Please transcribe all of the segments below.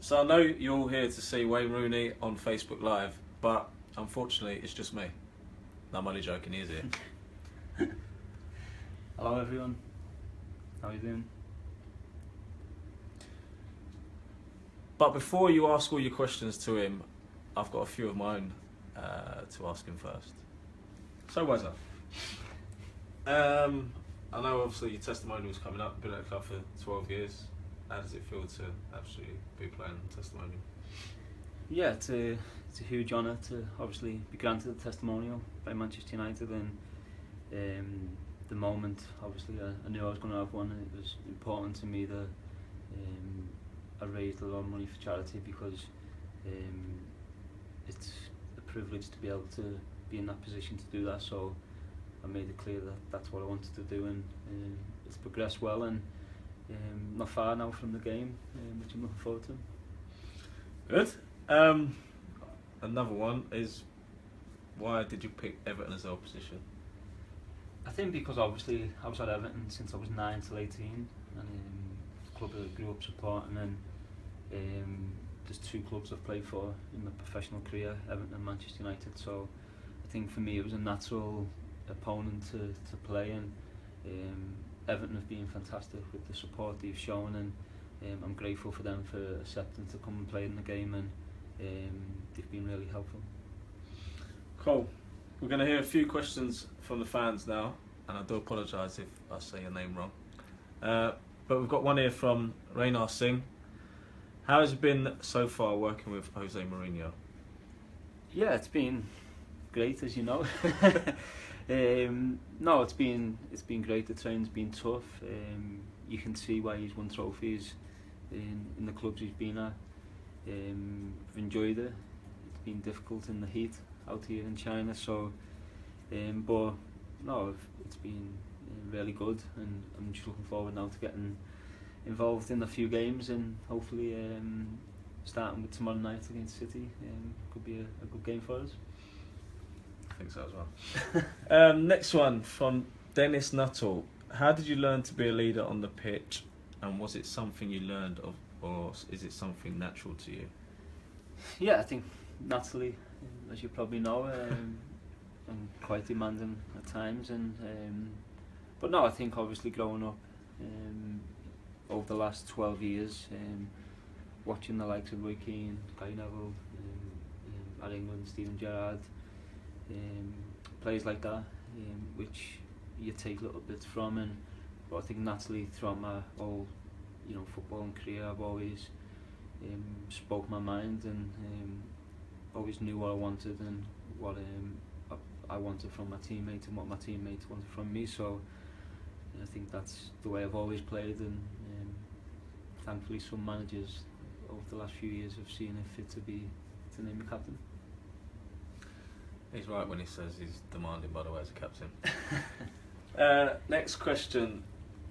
So I know you're all here to see Wayne Rooney on Facebook Live, but unfortunately it's just me. No, I'm only joking, he is here. Hello everyone, how are you doing? But before you ask all your questions to him, I've got a few of my own to ask him first. So Wazza, I know obviously your testimonial is coming up, been at the club for 12 years. How does it feel to actually be playing testimonial? Yeah, it's a huge honour to obviously be granted a testimonial by Manchester United, and the moment obviously I knew I was going to have one, and it was important to me that I raised a lot of money for charity, because it's a privilege to be able to be in that position to do that. So I made it clear that that's what I wanted to do, and it's progressed well, and not far now from the game, which I'm looking forward to. Good. Another one is, why did you pick Everton as the opposition? I think because obviously I was at Everton since I was 9 till 18, and the club I grew up supporting, and there's two clubs I've played for in my professional career, Everton and Manchester United. So I think for me it was a natural opponent to play, and Everton have been fantastic with the support they've shown, and I'm grateful for them for accepting to come and play in the game, and they've been really helpful. Cool. We're going to hear a few questions from the fans now, and I do apologise if I say your name wrong. But we've got one here from Raynar Singh. How has it been so far working with Jose Mourinho? Yeah, it's been great, as you know. No, it's been great. The training's been tough. You can see why he's won trophies in the clubs he's been at. I've enjoyed it. It's been difficult in the heat out here in China, so but no, it's been really good, and I'm just looking forward now to getting involved in a few games, and hopefully starting with tomorrow night against City, could be a good game for us. I think so as well. Next one from Dennis Nuttall. How did you learn to be a leader on the pitch, and was it something you learned of, or is it something natural to you? Yeah, I think naturally, as you probably know, I'm quite demanding at times, and but no, I think obviously growing up over the last 12 years, watching the likes of Roy Keane, Gary Neville, at England, Steven Gerrard, players like that, which you take little bits from, and but I think naturally throughout my whole footballing career, I've always spoke my mind, and always knew what I wanted, and what I wanted from my teammates, and what my teammates wanted from me. So I think that's the way I've always played, and thankfully some managers over the last few years have seen it fit to name me captain. He's right when he says he's demanding, by the way, as a captain. Next question,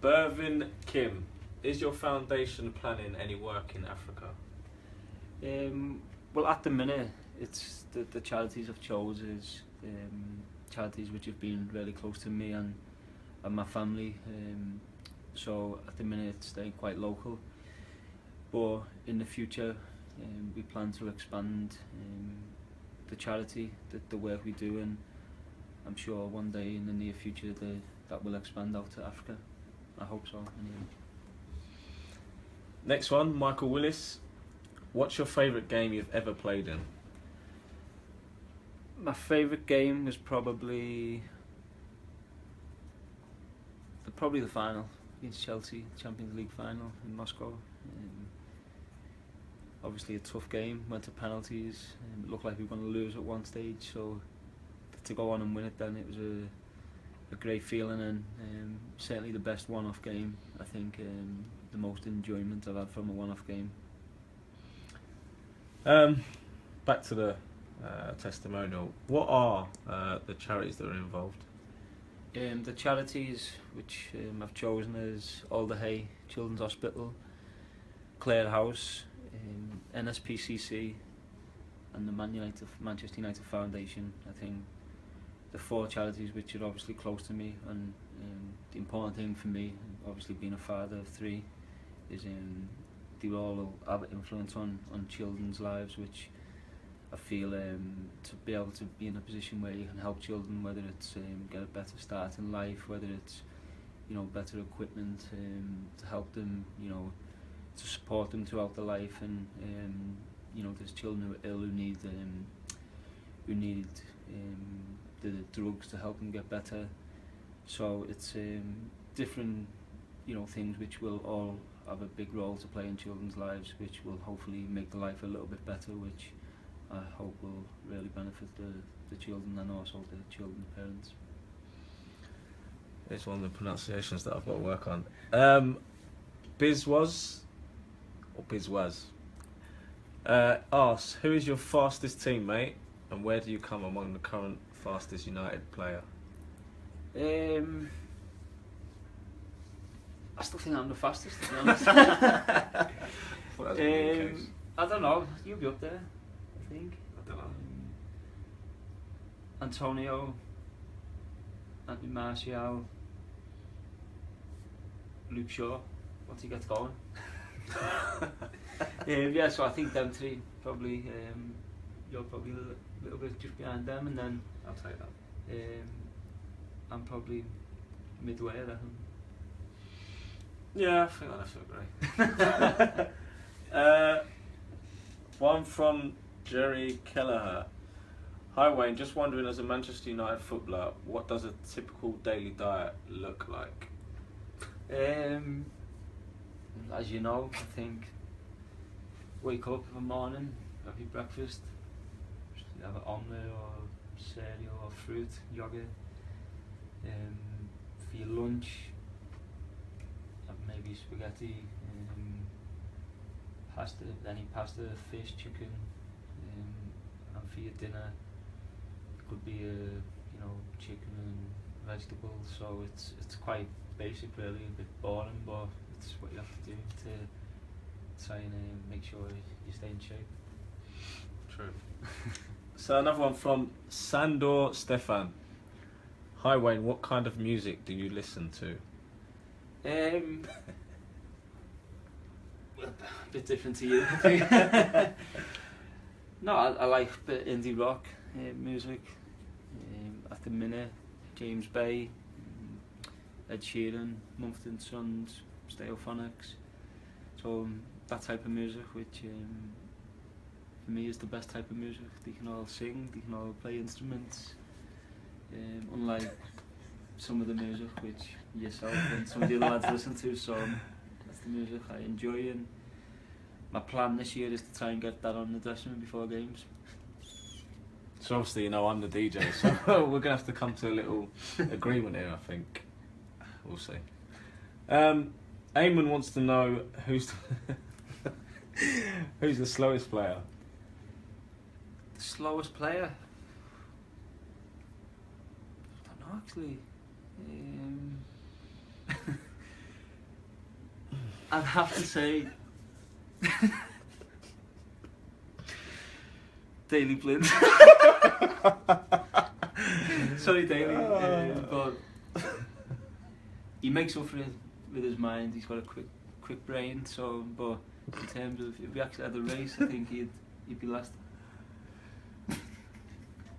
Bervin Kim. Is your foundation planning any work in Africa? Well, at the minute, it's the charities I've chose is charities which have been really close to me and my family. So at the minute, it's staying quite local. But in the future, we plan to expand the charity, the work we do, and I'm sure one day in the near future that will expand out to Africa. I hope so, anyway. Next one, Michael Willis. What's your favourite game you've ever played in? My favourite game was probably the final against Chelsea, Champions League final in Moscow. Obviously a tough game, went to penalties, it looked like we were going to lose at one stage, so to go on and win it then, it was a great feeling, and certainly the best one-off game. I think the most enjoyment I've had from a one-off game. Back to the testimonial. What are the charities that are involved? The charities which I've chosen is All the Hay Children's Hospital, Clare House, NSPCC, and the Manchester United Foundation. I think the four charities which are obviously close to me, and the important thing for me, obviously being a father of three, is they all have influence on children's lives, which I feel to be able to be in a position where you can help children, whether it's get a better start in life, whether it's better equipment to help them, to support them throughout their life, and there's children who are ill who need the drugs to help them get better. So it's different things which will all have a big role to play in children's lives, which will hopefully make the life a little bit better, which I hope will really benefit the children and also the children's parents. It's one of the pronunciations that I've got to work on. Bizwaz asks, who is your fastest teammate and where do you come among the current fastest United player? I still think I'm the fastest, to be honest. I don't know, you'll be up there, I think. I don't know. Antonio, Anthony Martial, Luke Shaw, once he gets going. Yeah, so I think them three probably. You're probably a little bit just behind them, and then I'll take that. I'm probably midway, I reckon. Yeah, I think I'd have to agree. One from Jerry Kelleher. Hi Wayne, just wondering, as a Manchester United footballer, what does a typical daily diet look like? As you know, I think wake up in the morning, have your breakfast, have an omelette or cereal or fruit, yogurt. For your lunch, have maybe spaghetti, pasta, any pasta, fish, chicken, and for your dinner, it could be chicken and vegetables. So it's quite basic, really, a bit boring, but it's what you have to do to try and make sure you stay in shape. True. So another one from Sandor Stefan. Hi Wayne, what kind of music do you listen to? A bit different to you, I think. No, I like a bit of indie rock music. At the minute, James Bay, Ed Sheeran, Mumford & Sons, Stereophonics. So that type of music, which for me is the best type of music. They can all sing, they can all play instruments. Unlike some of the music which yourself and some of the other lads listen to, so that's the music I enjoy, and my plan this year is to try and get that on the dressing room before games. So obviously, I'm the DJ, so we're going to have to come to a little agreement here, I think. We'll see. Eamon wants to know who's the slowest player? The slowest player? I don't know, actually. I'd have to say Daley Blind. Sorry, Daley, but he makes up for it with his mind. He's got a quick brain. So, but in terms of if we actually had a race, I think he'd be last.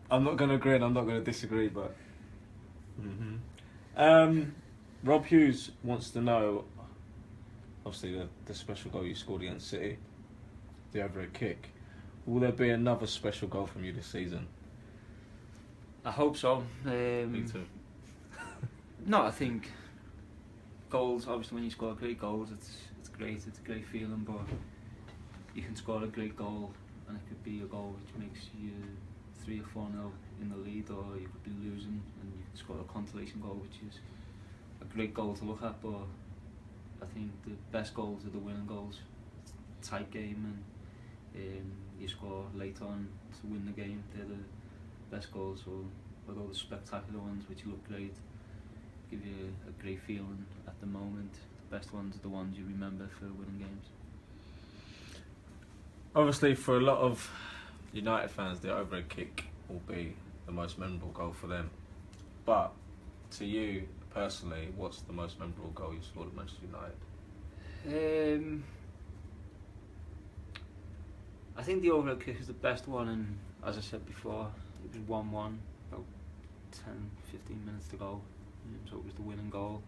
I'm not going to agree and I'm not going to disagree, but. Rob Hughes wants to know, obviously the special goal you scored against City, the overhead kick. Will there be another special goal from you this season? I hope so. Me too. No, I think goals, obviously when you score great goals, it's great, it's a great feeling, but you can score a great goal and it could be a goal which makes you 3 or 4-0 in the lead, or you could be losing and you can score a consolation goal, which is a great goal to look at. But I think the best goals are the winning goals. It's a tight game and you score late on to win the game. They're the best goals, or all the spectacular ones which look great, give you a great feeling at the moment. The best ones are the ones you remember for winning games. Obviously, for a lot of United fans, the overhead kick will be the most memorable goal for them. But to you personally, what's the most memorable goal you scored at Manchester United? I think the overhead kick is the best one, and as I said before, it was 1-1, about 10-15 minutes to go, so it was the winning goal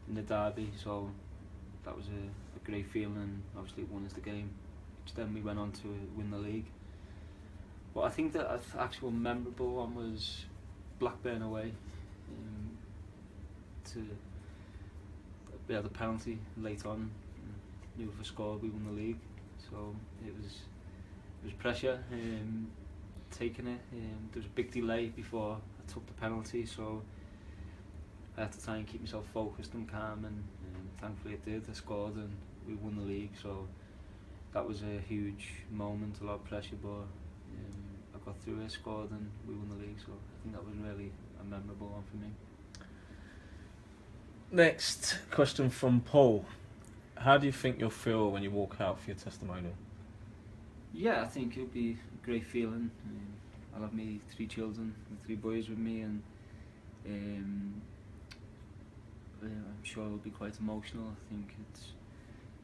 in the derby, so that was a great feeling. Obviously it won us the game, which then we went on to win the league. But I think the actual memorable one was Blackburn away, the penalty late on, knew if we scored we won the league, so it was pressure, taking it. There was a big delay before I took the penalty, so I had to try and keep myself focused and calm, and thankfully I did. I scored and we won the league, so that was a huge moment, a lot of pressure, but I got through it, scored and we won the league, so I think that was really a memorable one for me. Next question from Paul. How do you think you'll feel when you walk out for your testimonial? Yeah, I think it'll be a great feeling. I'll have me 3 children, 3 boys with me, and I'm sure it'll be quite emotional. I think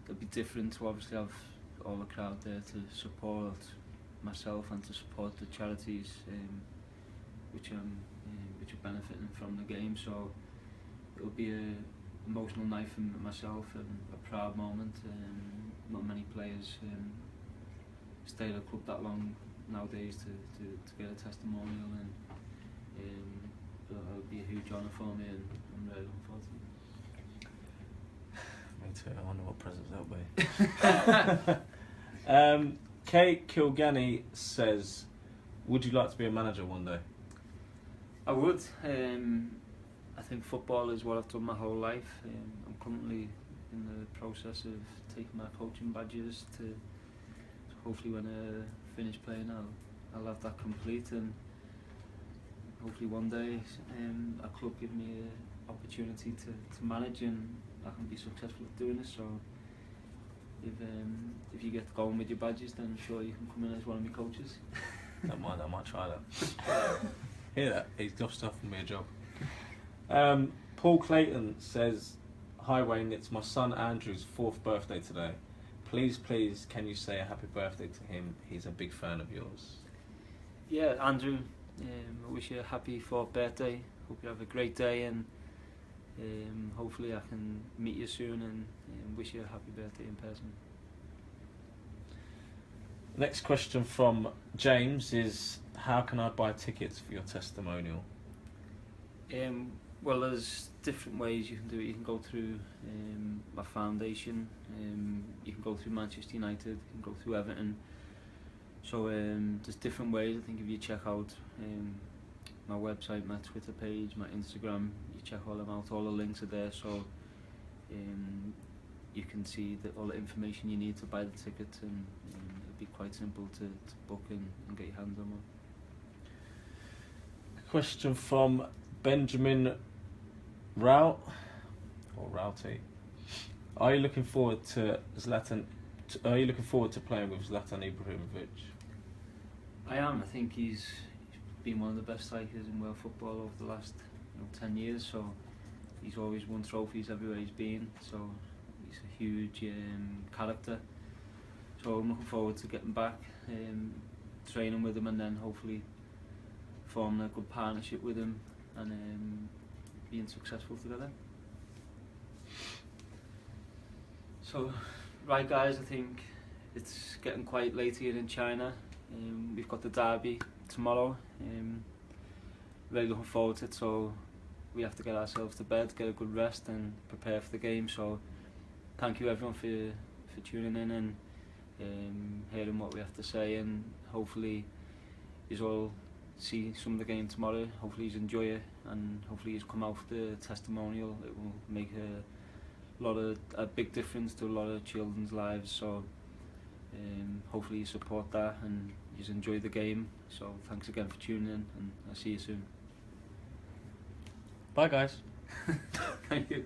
it'll be different to obviously have all the crowd there to support myself and to support the charities which are benefiting from the game. So it'll be an emotional night for myself and a proud moment. Not many players stay at a club that long nowadays to get a testimonial, and it'll be a huge honour for me, and I'm really looking forward to it. Me too, I wonder what presents that'll be. Kate Kilganny says, would you like to be a manager one day? I would. I think football is what I've done my whole life. I'm currently in the process of taking my coaching badges to hopefully when I finish playing I'll have that complete, and hopefully one day a club give me an opportunity to manage, and I can be successful at doing this. So if you get going with your badges, then I'm sure you can come in as one of my coaches. I might try that. Hear that? He's just offered me a job. Paul Clayton says, hi Wayne, it's my son Andrew's 4th birthday today. Please, can you say a happy birthday to him? He's a big fan of yours. Yeah, Andrew, I wish you a happy 4th birthday. Hope you have a great day, and hopefully I can meet you soon and wish you a happy birthday in person. Next question from James is, how can I buy tickets for your testimonial? Well, there's different ways you can do it. You can go through my foundation, you can go through Manchester United, you can go through Everton. So there's different ways. I think if you check out my website, my Twitter page, my Instagram, you check all them out, all the links are there, so you can see all the information you need to buy the tickets, and it'll be quite simple to book and get your hands on one. Question from Benjamin Rout, or Routy. Are you looking forward to playing with Zlatan Ibrahimovic? I am. I think he's been one of the best strikers in world football over the last 10 years. So he's always won trophies everywhere he's been. So he's a huge character. So I'm looking forward to getting back, training with him, and then hopefully forming a good partnership with him and being successful together. So, right guys, I think it's getting quite late here in China. We've got the derby tomorrow. Really looking forward to it, so we have to get ourselves to bed, get a good rest and prepare for the game. So thank you everyone for tuning in and hearing what we have to say, and hopefully you all see some of the game tomorrow. Hopefully you enjoy it, and hopefully you come out for the testimonial. It will make a big difference to a lot of children's lives. So hopefully you support that and you enjoy the game. So thanks again for tuning in, and I'll see you soon. Bye guys. Thank you.